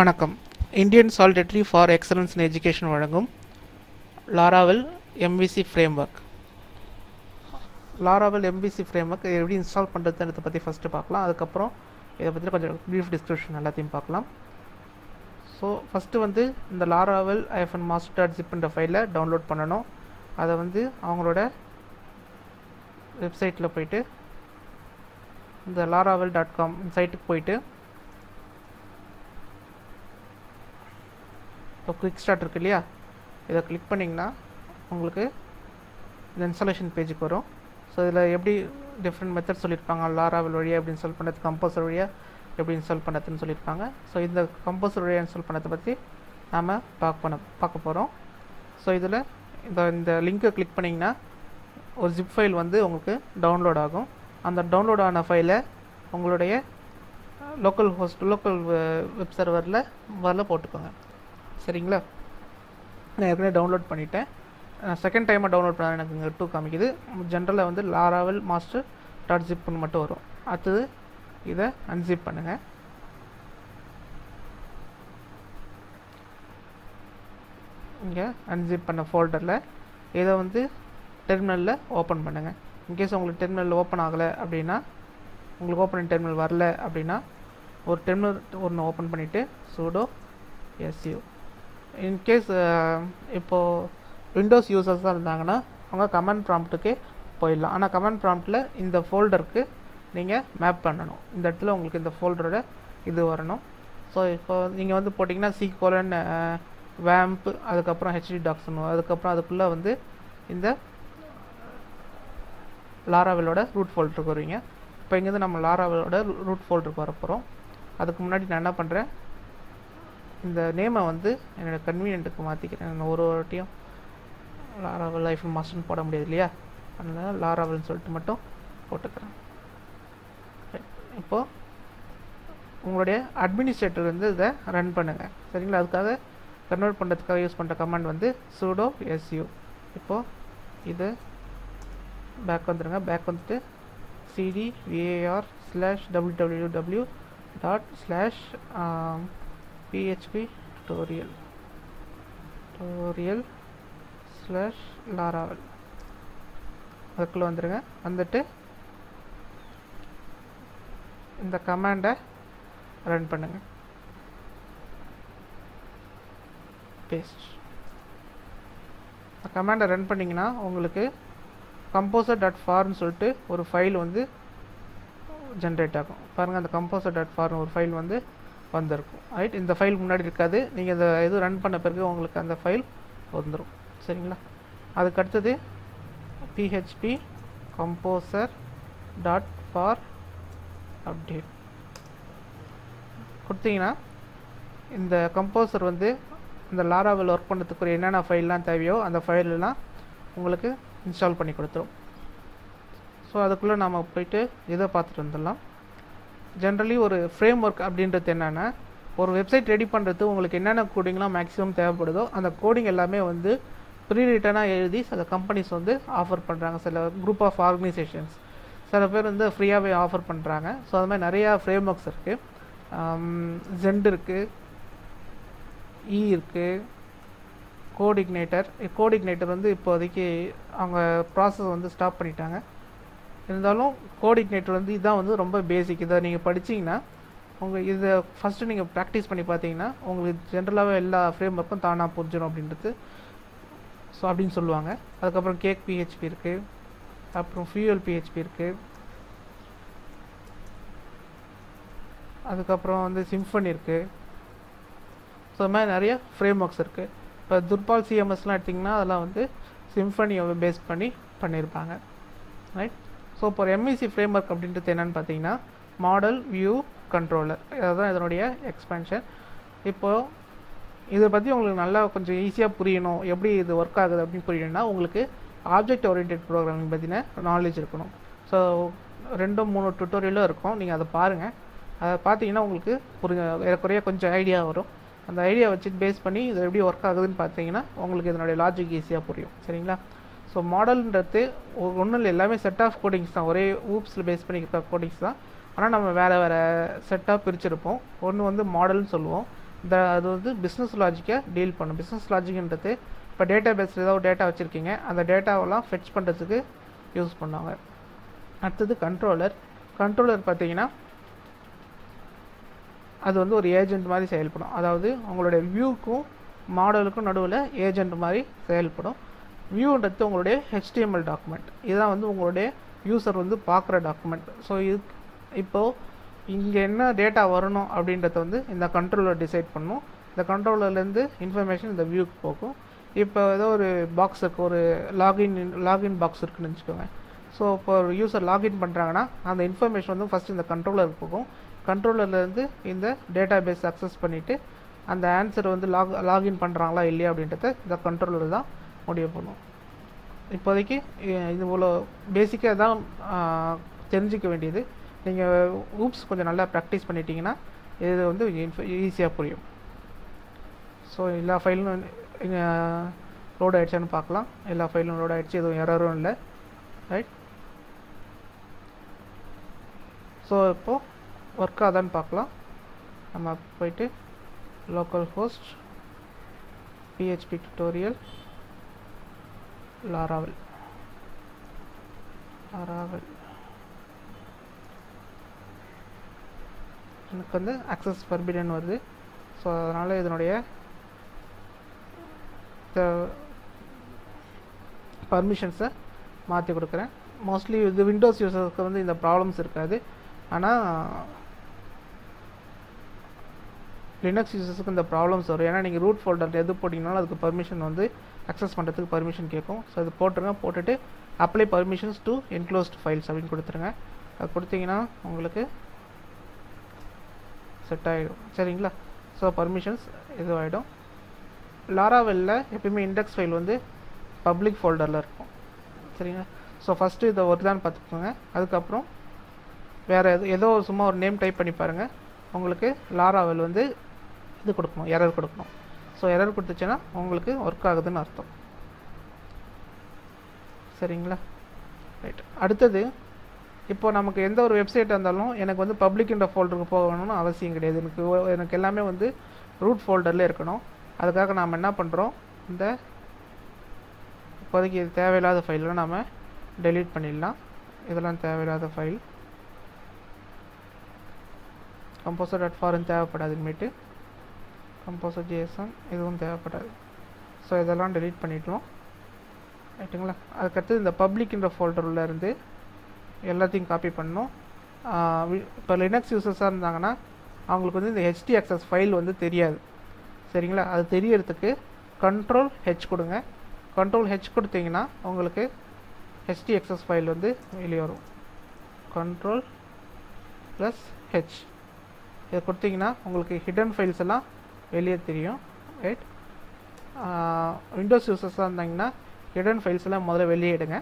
வணக்கம். Indian solitary for excellence in education வழங்கும் லாராவெல் MVC framework. லாராவெல் MVC framework எப்படி install பண்ணுறதுன்றதை பற்றி ஃபஸ்ட்டு பார்க்கலாம். அதுக்கப்புறம் இதை பற்றி கொஞ்சம் ப்ரீஃப் டிஸ்கிரிப்ஷன் எல்லாத்தையும் பார்க்கலாம். ஸோ ஃபஸ்ட்டு இந்த லாராவெல் -master.zipன்ற ஃபைலை டவுன்லோட் பண்ணணும். அதை அவங்களோட வெப்சைட்டில் போயிட்டு இந்த laravel.com சைட்டுக்கு போயிட்டு இப்போ குயிக் ஸ்டார்ட் இருக்கு இல்லையா, இதை கிளிக் பண்ணிங்கன்னா உங்களுக்கு இந்த இன்ஸ்டாலேஷன் பேஜுக்கு வரும். ஸோ இதில் எப்படி டிஃப்ரெண்ட் மெத்தட் சொல்லியிருப்பாங்க. லாராவெல் வழியாக எப்படி இன்ஸ்டால் பண்ணுறது, கம்போசர் வழியாக எப்படி இன்ஸ்டால் பண்ணுறதுன்னு சொல்லியிருப்பாங்க. ஸோ இந்த கம்போசர் வழியாக இன்ஸ்டால் பண்ணுறதை பற்றி நாம் பார்க்க போகிறோம். ஸோ இதில் இந்த லிங்க்கை கிளிக் பண்ணிங்கன்னா ஒரு ஜிப் ஃபைல் உங்களுக்கு டவுன்லோட் ஆகும். அந்த டவுன்லோட் ஆன ஃபைலை உங்களுடைய லோக்கல் வெப் சர்வரில் போட்டுக்கோங்க. சரிங்களா? நான் ஏற்கனவே டவுன்லோட் பண்ணிட்டேன். செகண்ட் டைமாக டவுன்லோட் பண்ண எனக்கு இங்கே 2 காமிக்குது. ஜென்ரலாக laravel master.zipன்னு மட்டும் வரும். அடுத்தது இதை அன்சிப் பண்ணுங்கள். இங்கே அன்சிப் பண்ண ஃபோல்டரில் இதை டெர்மினலில் ஓப்பன் பண்ணுங்கள். இன்கேஸ் உங்களுக்கு டெர்மினல் ஓப்பன் ஆகலை அப்படின்னா, உங்களுக்கு ஓப்பன் டெர்மினல் வரல அப்படின்னா ஒரு டெர்மினல் ஒன்று ஓப்பன் பண்ணிவிட்டு sudo su. இன்கேஸ் இப்போது விண்டோஸ் யூசர்ஸாக இருந்தாங்கன்னா அவங்க கமாண்ட் ப்ராம்ப்ட்டுக்கே போயிடலாம். ஆனால் கமாண்ட் ப்ராம்ப்டில் இந்த ஃபோல்டருக்கு நீங்கள் மேப் பண்ணணும். இந்த இடத்துல உங்களுக்கு இந்த ஃபோல்டரோட இது வரணும். ஸோ இப்போ நீங்கள் போட்டிங்கன்னா c:\vamp அதுக்கப்புறம் hddocs, அதுக்கப்புறம் அதுக்குள்ளே இந்த லாராவெலோட ரூட் ஃபோல்டருக்கு வருவீங்க. இப்போ இங்கேருந்து நம்ம லாராவெலோட ரூட் ஃபோல்டருக்கு வர போகிறோம். அதுக்கு முன்னாடி நான் என்ன பண்ணுறேன், இந்த நேமை என்னோடய கன்வீனியன்ட்டுக்கு மாற்றிக்கிறேன். ஒரு வாட்டியும் லாராவெல் -master போட முடியாது இல்லையா, அதனால் லாராவெல்னு சொல்லிட்டு மட்டும் போட்டுக்கிறேன். இப்போது உங்களுடைய அட்மினிஸ்ட்ரேட்டர் இதை ரன் பண்ணுங்கள். சரிங்களா? அதுக்காக கன்வெர்ட் பண்ணுறதுக்காக யூஸ் பண்ணுற கமாண்ட் sudo su. இப்போது இது பேக் வந்துடுங்க. பேக் cd var/www.php tutorial/laravel அதுக்குள்ளே வந்துடுங்க. இந்த கமாண்டை ரன் பண்ணுங்கள். பேஸ்ட் இந்த கமாண்டை ரன் பண்ணிங்கன்னா உங்களுக்கு composer.farன்னு சொல்லிட்டு ஒரு ஃபைல் ஜென்ரேட் ஆகும். பாருங்கள், அந்த composer.farன்னு ஒரு ஃபைல் வந்திருக்கும். ரைட், இந்த ஃபைல் முன்னாடி இருக்காது. நீங்கள் இந்த இது ரன் பண்ண பிறகு உங்களுக்கு அந்த ஃபைல் வந்துடும். சரிங்களா? அதுக்கு அடுத்தது php composer.far update கொடுத்தீங்கன்னா இந்த கம்போசர் இந்த லாராவெல் ஒர்க் பண்ணுறதுக்கு என்னென்ன ஃபைல்லாம் தேவையோ அந்த ஃபைலெல்லாம் உங்களுக்கு இன்ஸ்டால் பண்ணி கொடுத்துரும். ஸோ அதுக்குள்ளே நாம் போயிட்டு இதை பார்த்துட்டு வந்துடலாம். ஜென்ரலி ஒரு ஃப்ரேம் ஒர்க் அப்படின்றது என்னென்னா, ஒரு வெப்சைட் ரெடி பண்ணுறது உங்களுக்கு என்னென்ன கோடிங்லாம் மேக்ஸிமம் தேவைப்படுதோ அந்த கோடிங் எல்லாமே ப்ரீ ரிட்டனாக எழுதி சில கம்பெனிஸ் ஆஃபர் பண்ணுறாங்க. சில குரூப் ஆஃப் ஆர்கனைசேஷன்ஸ் சில பேர் ஃப்ரீயாகவே ஆஃபர் பண்ணுறாங்க. ஸோ அது மாதிரி நிறையா ஃப்ரேம் ஒர்க்ஸ் இருக்குது. ஜெண்ட் இருக்குது, இருக்குது, கோடிக்னேட்டர் இப்போதைக்கு அவங்க ப்ராசஸ் ஸ்டாப் பண்ணிட்டாங்க. இருந்தாலும் கோடிக்னேட்டர் இதுதான் ரொம்ப பேசிக். இதை நீங்கள் படிச்சிங்கன்னா இதை ஃபஸ்ட்டு நீங்கள் ப்ராக்டிஸ் பண்ணி பார்த்தீங்கன்னா உங்களுக்கு ஜென்ரலாகவே எல்லா ஃப்ரேம் ஒர்க்கும் தானாக புரிஞ்சிடும் அப்படின்றது அப்படின்னு சொல்லுவாங்க. அதுக்கப்புறம் கேக் PHP இருக்குது, அப்புறம் ஃபியூயல் PHP இருக்குது, அதுக்கப்புறம் சிம்ஃபனி இருக்குது. ஸோ அது மாதிரி நிறைய ஃப்ரேம் ஒர்க்ஸ் இருக்குது. இப்போ துர்பால் CMSலாம் எடுத்திங்கன்னா அதெல்லாம் சிம்ஃபனியை பேஸ் பண்ணியிருப்பாங்க. ரைட். ஸோ இப்போ ஒரு MVC ஃப்ரேம் ஒர்க் அப்படின்றது என்னென்னு பார்த்தீங்கன்னா மாடல் வியூ கண்ட்ரோலர், அதுதான் இதனுடைய எக்ஸ்பென்ஷன். இப்போது இதை பற்றி உங்களுக்கு நல்லா கொஞ்சம் ஈஸியாக புரியணும், எப்படி இது ஒர்க் ஆகுது அப்படின்னு புரியணும்னா உங்களுக்கு ஆப்ஜெக்ட் ஓரியன்டட் ப்ரோக்ராமிங் பற்றின நாலேஜ் இருக்கணும். ஸோ 2-3 டுட்டோரியலும் இருக்கும். நீங்கள் அதை பாருங்கள். அதை பார்த்தீங்கன்னா உங்களுக்கு ஏறக்குறைய கொஞ்சம் ஐடியா வரும். அந்த ஐடியா வச்சு பேஸ் பண்ணி இது எப்படி ஒர்க் ஆகுதுன்னு பார்த்தீங்கன்னா உங்களுக்கு இதனுடைய லாஜிக் ஈஸியாக புரியும். சரிங்களா? ஸோ மாடல்ன்றது ஒன்றும் இல்லை, எல்லாமே செட் ஆஃப் கோடிங்ஸ் தான். ஒரே ஊப்ஸில் பேஸ் பண்ணிக்கிற கோடிங்ஸ் தான். ஆனால் நம்ம வேறு வேறு செட்டாக பிரிச்சிருப்போம். ஒன்று மாடல்னு சொல்லுவோம், அது வந்து பிஸ்னஸ் லாஜிக்கை டீல் பண்ணும். பிஸ்னஸ் லாஜிக்ன்றது இப்போ டேட்டா பேஸில் ஏதாவது டேட்டா வச்சுருக்கீங்க, அந்த டேட்டாவெல்லாம் ஃபெட்ச் பண்ணுறதுக்கு யூஸ் பண்ணுவாங்க. அடுத்தது கண்ட்ரோலர். கண்ட்ரோலர் பார்த்தீங்கன்னா அது வந்து ஒரு ஏஜென்ட் மாதிரி செயல்படும். அதாவது உங்களுடைய வியூக்கும் மாடலுக்கும் நடுவில் ஏஜென்ட் மாதிரி செயல்படும். வியூன்றது உங்களுடைய HTML டாக்குமெண்ட். இதுதான் வந்து உங்களுடைய யூசர் வந்து பார்க்குற டாக்குமெண்ட். ஸோ இப்போது இங்கே என்ன டேட்டா வரணும் அப்படின்றத வந்து இந்த கண்ட்ரோலர் டிசைட் பண்ணும். இந்த கண்ட்ரோலர்லேருந்து இன்ஃபர்மேஷன் இந்த வியூக்கு போகும். இப்போ ஏதோ ஒரு பாக்ஸ் இருக்குது, ஒரு லாகின் பாக்ஸ் இருக்குதுன்னு வச்சுக்கோங்க. ஸோ இப்போ ஒரு யூசர் லாகின் பண்ணுறாங்கன்னா அந்த இன்ஃபர்மேஷன் வந்து ஃபஸ்ட்டு இந்த கண்ட்ரோலருக்கு போகும். கண்ட்ரோலர்லேருந்து இந்த டேட்டா பேஸ் அக்சஸ் பண்ணிவிட்டு அந்த ஆன்சர் வந்து லாகின் பண்ணுறாங்களா இல்லையா அப்படின்றத இந்த கண்ட்ரோலர் தான் முடிவு பண்ணும். இப்போதைக்கு இது இவ்வளோ பேசிக்காக தான் தெரிஞ்சிக்க வேண்டியது. நீங்கள் ஊப்ஸ் கொஞ்சம் நல்லா ப்ராக்டிஸ் பண்ணிட்டீங்கன்னா இது வந்து ஈஸியாக புரியும். ஸோ எல்லா ஃபைலும் லோட் ஆகிடுச்சான்னு பார்க்கலாம். எல்லா ஃபைலும் லோட் ஆகிடுச்சு, எதுவும் எரரும் இல்லை. ரைட். ஸோ இப்போது ஒர்க் ஆகுதான்னு பார்க்கலாம். நம்ம போயிட்டு local host PHP tutorial Laravel எனக்கு வந்து அக்சஸ் ஃபர்பிடன் வருது. ஸோ அதனால் இதனுடைய பர்மிஷன்ஸை மாற்றி கொடுக்குறேன். மோஸ்ட்லி இது விண்டோஸ் யூசர்ஸ்க்கு வந்து இந்த ப்ராப்ளம்ஸ் இருக்காது. ஆனால் லினக்ஸ் யூசர்ஸுக்கு இந்த ப்ராப்ளம்ஸ் வரும். ஏன்னா நீங்கள் ரூட் ஃபோல்டர் எது போட்டிங்கனாலும் அதுக்கு பர்மிஷன் வந்து அக்சஸ் பண்ணுறதுக்கு பர்மிஷன் கேட்கும். ஸோ இது போட்டுருங்க. போட்டுட்டு apply permissions to enclosed files அப்படின்னு கொடுத்துருங்க. அது கொடுத்தீங்கன்னா உங்களுக்கு செட் ஆகிடும். சரிங்களா? So permissions இதுவாகிடும். லாராவெல்ல எப்பயுமே இண்டெக்ஸ் ஃபைல் வந்து பப்ளிக் ஃபோல்டரில் இருக்கும். சரிங்களா? ஸோ ஃபஸ்ட்டு இதை வருதான்னு பார்த்துக்கோங்க. அதுக்கப்புறம் வேறு ஏதோ சும்மா ஒரு நேம் டைப் பண்ணி பாருங்கள். உங்களுக்கு லாராவெல் வந்து இது கொடுக்கணும், எரர் கொடுக்கணும். ஸோ எரர் கொடுத்துச்சுன்னா உங்களுக்கு ஒர்க் ஆகுதுன்னு அர்த்தம். சரிங்களா? ரைட். அடுத்தது இப்போ நமக்கு எந்த ஒரு வெப்சைட் இருந்தாலும் எனக்கு வந்து பப்ளிக்ன்ற ஃபோல்டருக்கு போகணும்னு அவசியம் கிடையாது. எனக்கு எல்லாமே வந்து ரூட் ஃபோல்டரில் இருக்கணும். அதுக்காக நாம் என்ன பண்ணுறோம், இந்த இப்போதைக்கு இது தேவையில்லாத ஃபைல்லாம் நாம் டெலீட் பண்ணிடலாம். இதெல்லாம் தேவையில்லாத ஃபைல். composer.foreign தேவைப்படாது. இனிமேட்டு composer.json இதுவும் தேவைப்படாது. ஸோ இதெல்லாம் டெலீட் பண்ணிட்டோம். ரைட்டுங்களா? அதுக்கடுத்து இந்த பப்ளிக்ன்ற ஃபோல்டரில் இருந்து எல்லாத்தையும் காப்பி பண்ணணும். இப்போ லினக்ஸ் யூசர்ஸாக இருந்தாங்கன்னா அவங்களுக்கு வந்து இந்த htaccess ஃபைல் வந்து தெரியாது. சரிங்களா? அது தெரியறதுக்கு Ctrl+H கொடுங்க. Ctrl+H கொடுத்தீங்கன்னா உங்களுக்கு htaccess ஃபைல் வந்து வெளியே வரும். Ctrl+H இதை கொடுத்தீங்கன்னா உங்களுக்கு ஹிடன் ஃபைல்ஸ் எல்லாம் வெளியே தெரியும். ரைட். விண்டோஸ் யூசர்ஸாக இருந்தாங்கன்னா ஹிடன் ஃபைல்ஸ் எல்லாம் முதல்ல வெளியே எடுங்க.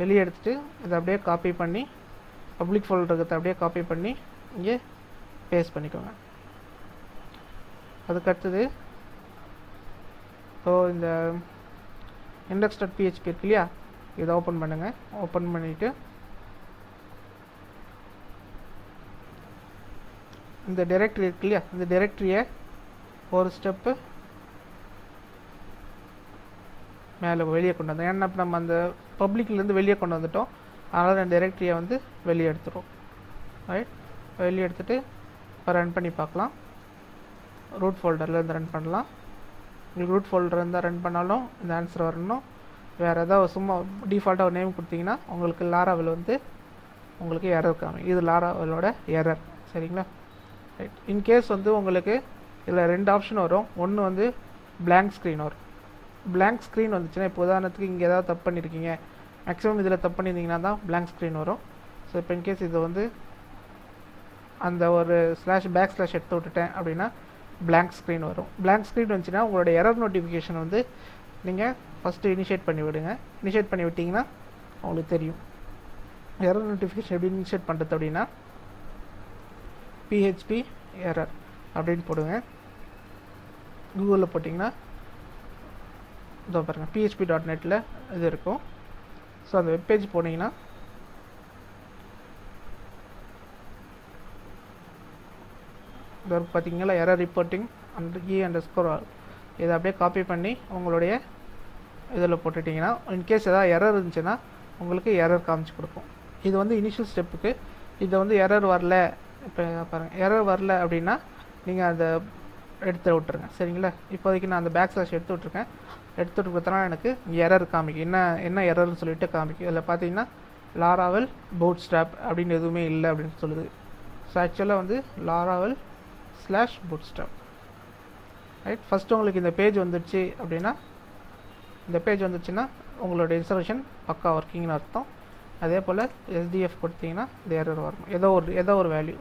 வெளியே எடுத்துகிட்டு இதை அப்படியே காப்பி பண்ணி பப்ளிக் ஃபோல்டருக்கு அப்படியே காப்பி பண்ணி இங்கே பேஸ்ட் பண்ணிக்கோங்க. அதுக்கடுத்தது ஸோ இந்த index.php இருக்கு இல்லையா, இதை ஓப்பன் பண்ணுங்கள். ஓப்பன் பண்ணிவிட்டு இந்த டைரக்டரி இருக்கு இல்லையா, இந்த டைரக்டரியை ஒரு ஸ்டெப்பு மேலே வெளியே கொண்டு வந்தோம். ஏன்னா நம்ம அந்த பப்ளிக்லேருந்து வெளியே கொண்டு வந்துட்டோம். அதனால் அந்த டைரக்டரியை வந்து வெளியே எடுத்துரும். ரைட். வெளியே எடுத்துகிட்டு இப்போ ரன் பண்ணி பார்க்கலாம். ரூட் ஃபோல்டர்லேருந்து ரன் பண்ணலாம். உங்களுக்கு ரூட் ஃபோல்டர் இருந்தால் ரன் பண்ணாலும் இந்த ஆன்சர் வரணும். வேறு ஏதாவது சும்மா டிஃபால்ட்டாக ஒரு நேம் கொடுத்தீங்கன்னா உங்களுக்கு லாராவெல் வந்து உங்களுக்கு எரர் காமி. இது லாராவெலோட எரர். சரிங்களா? ரைட். இன்கேஸ் வந்து உங்களுக்கு இதில் 2 ஆப்ஷன் வரும். ஒன்று வந்து பிளாங்க் ஸ்க்ரீன் வரும். பிளாங்க் ஸ்க்ரீன் வந்துச்சுன்னா இப்போ உதாரணத்துக்கு இங்கே ஏதாவது தப்பு பண்ணியிருக்கீங்க, மேக்ஸிமம் இதில் தப்பு பண்ணியிருந்தீங்கன்னா தான் பிளாங்க் ஸ்க்ரீன் வரும். ஸோ இப்போ இன்கேஸ் இது வந்து அந்த ஒரு பேக் ஸ்லாஷ் எடுத்து விட்டுட்டேன் அப்படின்னா பிளாங்க் ஸ்க்ரீன் வரும். பிளாங்க் ஸ்க்ரீன் வந்துச்சுன்னா உங்களோட எரர் நோட்டிஃபிகேஷன் வந்து நீங்கள் ஃபஸ்ட்டு இனிஷியேட் பண்ணி விடுங்க. இனிஷியேட் பண்ணி விட்டிங்கன்னா உங்களுக்கு தெரியும். எரர் நோட்டிஃபிகேஷன் எப்படி இனிஷியேட் பண்ணுறது அப்படின்னா PHP எரர் அப்படின்னு போடுங்க. கூகுளில் போட்டிங்கன்னா இதோ பாருங்கள் php.netல இது இருக்கும். ஸோ அந்த வெப்பேஜ் போனீங்கன்னா இதற்கு பார்த்தீங்கன்னா எரர் ரிப்போர்ட்டிங் _e_all இதை அப்படியே காப்பி பண்ணி உங்களுடைய இதில் போட்டுட்டிங்கன்னா இன்கேஸ் ஏதாவது எரர் இருந்துச்சுன்னா உங்களுக்கு எரர் காமிச்சு கொடுக்கும். இது வந்து இனிஷியல் ஸ்டெப்புக்கு. இதை வந்து எரர் வரல, இப்போ பாருங்கள் எரர் வரல அப்படின்னா நீங்கள் அதை எடுத்து விட்டுருங்க. சரிங்களா, இப்போதைக்கு நான் அந்த பேக் ஸ்லாஷ் எடுத்து விட்ருக்கேன். எடுத்து விட்டு கொடுத்தனா எனக்கு எரர் காமிக்கும். என்ன எரர்னு சொல்லிட்டு காமிக்கும். இதில் பார்த்தீங்கன்னா லாராவெல் பூட் ஸ்ட்ராப் அப்படின்னு எதுவுமே இல்லை அப்படின்னு சொல்லுது. ஸோ ஆக்சுவலாக வந்து லாராவெல் /boot strap. ரைட், ஃபஸ்ட்டு உங்களுக்கு இந்த பேஜ் வந்துடுச்சு அப்படின்னா, இந்த பேஜ் வந்துச்சுன்னா உங்களோட இன்ஸ்டாலேஷன் பக்கா ஒர்க்கிங்னு அர்த்தம். அதே போல் SDF கொடுத்தீங்கன்னா இந்த எரர் வரணும். ஏதோ ஒரு வேல்யூ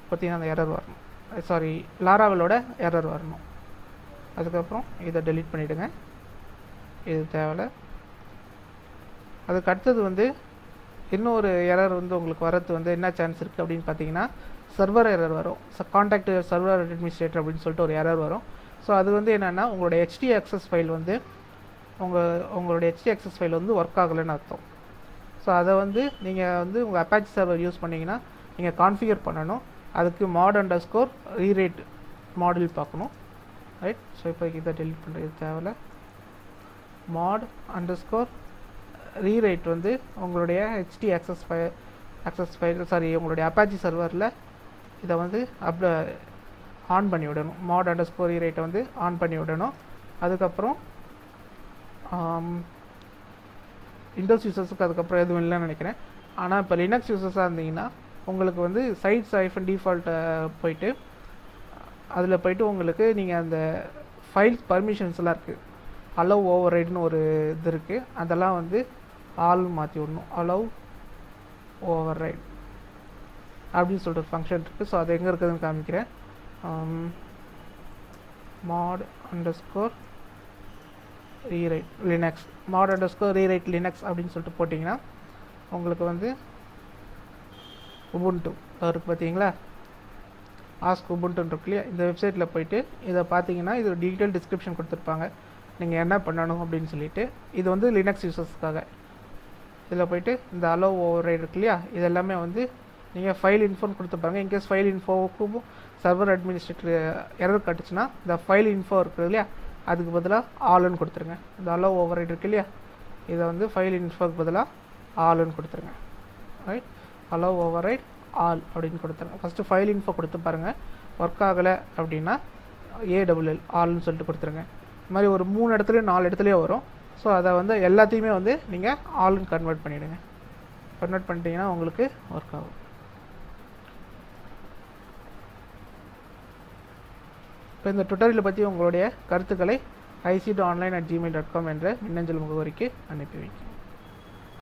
கொடுத்தீங்கன்னா அந்த எரர் வரணும். சாரி, லாராவெலோட எரர் வரணும். அதுக்கப்புறம் இதை டெலீட் பண்ணிவிடுங்க, இது தேவையில்லை. அதுக்கு அடுத்தது வந்து இன்னொரு எரர் வந்து உங்களுக்கு வரது வந்து என்ன சான்ஸ் இருக்குது அப்படின்னு பார்த்தீங்கன்னா, சர்வர் எரர் வரும். கான்டாக்ட் சர்வர் அட்மினிஸ்ட்ரேட்டர் அப்படின்னு சொல்லிட்டு ஒரு எரர் வரும். ஸோ அது வந்து என்னென்னா உங்களோட HTXS ஃபைல் வந்து உங்களோட HTXS ஃபைல் வந்து ஒர்க் ஆகலைன்னு அர்த்தம். ஸோ அதை வந்து நீங்கள் வந்து உங்கள் அப்பாச்சி சர்வர் யூஸ் பண்ணிங்கன்னா நீங்கள் கான்ஃபிகர் பண்ணணும். அதுக்கு mod_rewrite மாடியூல் பார்க்கணும். ரைட், ஸோ இப்போ இதை டெலிட் பண்ணுறது தேவையில்ல. mod_rewrite வந்து உங்களுடைய HTXS ஃபைல் உங்களுடைய அப்பாச்சி சர்வரில் இதை வந்து ஆன் பண்ணி விடணும். mod_rewrite வந்து ஆன் பண்ணி விடணும். அதுக்கப்புறம் விண்டோஸ் யூசர்ஸுக்கு அதுக்கப்புறம் எதுவும் இல்லைன்னு நினைக்கிறேன். ஆனால் இப்போ லினக்ஸ் யூசர்ஸாக இருந்தீங்கன்னா உங்களுக்கு வந்து sites-default போயிட்டு அதில் போய்ட்டு உங்களுக்கு நீங்கள் அந்த ஃபைல் பர்மிஷன்ஸ்லாம் இருக்குது. allow overrideன்னு ஒரு இது இருக்குது, அதெல்லாம் வந்து ஆல் மாற்றி விடணும். allow override அப்படின்னு சொல்லிட்டு ஃபங்க்ஷன் இருக்குது. ஸோ அது எங்கே இருக்குதுன்னு காமிக்கிறேன். mod_rewrite linux mod_rewrite linux அப்படின்னு சொல்லிட்டு போட்டிங்கன்னா உங்களுக்கு வந்து உபுண்டு இருக்குது. பார்த்தீங்களா, ஆஸ்க் உபுண்டுன்னு இருக்கு இல்லையா, இந்த வெப்சைட்டில் போய்ட்டு இதை பார்த்தீங்கன்னா இது ஒரு டீட்டெயில் டிஸ்கிரிப்ஷன் கொடுத்துருப்பாங்க நீங்கள் என்ன பண்ணணும் அப்படின்னு சொல்லிட்டு. இது வந்து லினக்ஸ் யூசர்ஸ்க்காக. இதில் போய்ட்டு இந்த allow override இருக்கு இல்லையா, இது எல்லாமே வந்து நீங்கள் ஃபைல் இன்ஃபோன்னு கொடுத்துருப்பாங்க. இன்கேஸ் ஃபைல் இன்ஃபோவுக்கும் சர்வர் அட்மினிஸ்ட்ரேட்டர் எரர் கட்டுச்சுன்னா இந்த ஃபைல் இன்ஃபோ இருக்குது இல்லையா, அதுக்கு பதிலாக ஆல்னு கொடுத்துருங்க. இந்த allow override இருக்கு இல்லையா, இதை வந்து ஃபைல் இன்ஃபோக்கு பதிலாக ஆல்னு கொடுத்துருங்க. ரைட், allow override ஆல் அப்படின்னு கொடுத்துருங்க. ஃபஸ்ட்டு ஃபைல் இன்ஃபோ கொடுத்து பாருங்கள். ஒர்க் ஆகலை அப்படின்னா AWL ஆல்னு சொல்லிட்டு கொடுத்துருங்க. இது மாதிரி ஒரு 3 இடத்துலையும் 4 இடத்துலையும் வரும். ஸோ அதை வந்து எல்லாத்தையுமே வந்து நீங்கள் ஆல்னு கன்வெர்ட் பண்ணிவிடுங்க. கன்வெர்ட் பண்ணிட்டீங்கன்னா உங்களுக்கு ஒர்க் ஆகும். இப்போ இந்த டுட்டோரியலை பற்றி உங்களுடைய கருத்துக்களை ic.online@gmail.com என்ற மின்னஞ்சல் முகவரிக்கு அனுப்பி வைக்கும்.